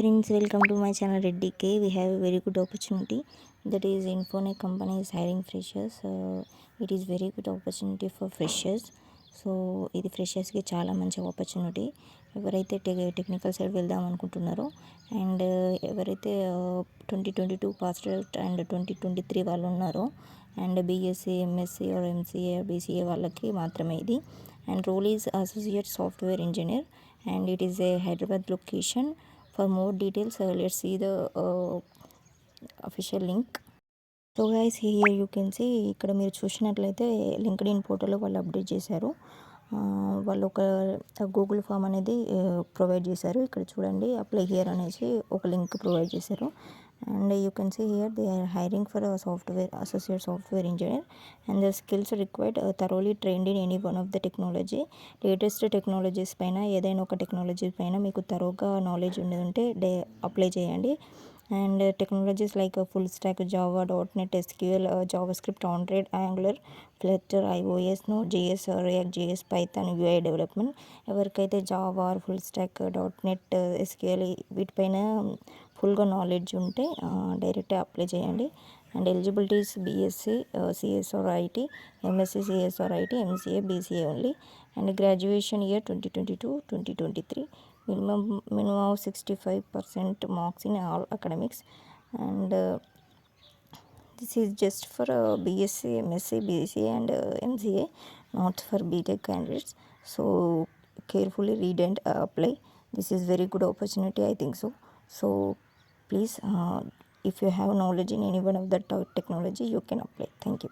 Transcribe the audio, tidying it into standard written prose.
friends, welcome to my channel Reddy K. We have a very good opportunity, that is Infonet company is hiring freshers. It is very good opportunity for freshers. So ఇది ఫ్రెషర్స్కి చాలా మంచి opportunity. ఎవరైతే technical side వెళ్దాం అనుకుంటున్నారో and ఎవరైతే 2022 passed out and 2023 వాళ్ళు ఉన్నారో and BSc MSc or MCA BCA వాళ్ళకి మాత్రమే ఇది. And role is associate software engineer and it is a Hyderabad location. For more details, let's see the official link. So guys, here you can see, ఇక్కడ మీరు చూసినట్లయితే LinkedIn పోర్టల్లో వాళ్ళు update చేశారు. వాళ్ళు ఒక గూగుల్ ఫామ్ అనేది ప్రొవైడ్ చేశారు. ఇక్కడ చూడండి, అప్లై హియర్ అనేసి ఒక లింక్ ప్రొవైడ్ చేశారు. And you can see here they are hiring for a software associate software engineer, and the skills required thoroughly trained in any one of the technology. Latest technologies పైన ఏదైనా ఒక technology పైన మీకు తరోగా knowledge ఉండేది ఉంటే apply చేయండి. And technologies like full stack Java, .NET, SQL, JavaScript, Android, Angular, Flutter, iOS, Node.js, React JS, Python, UI development. ఎవరికైతే Java, full stack, .NET, SQL వీటిపైన ఫుల్గా నాలెడ్జ్ ఉంటే డైరెక్ట్ అప్లై చేయండి. And eligibilities BSc CS or IT, MSc CS or IT, MCA BCA only. And graduation year 2022-2023. minimum of 65% marks in all academics. And this is just for BSc, MSc, BCA and MCA, not for BTech candidates. So carefully read and apply. This is very good opportunity, I think so. So please, if you have knowledge in any one of the technology, you can apply. Thank you.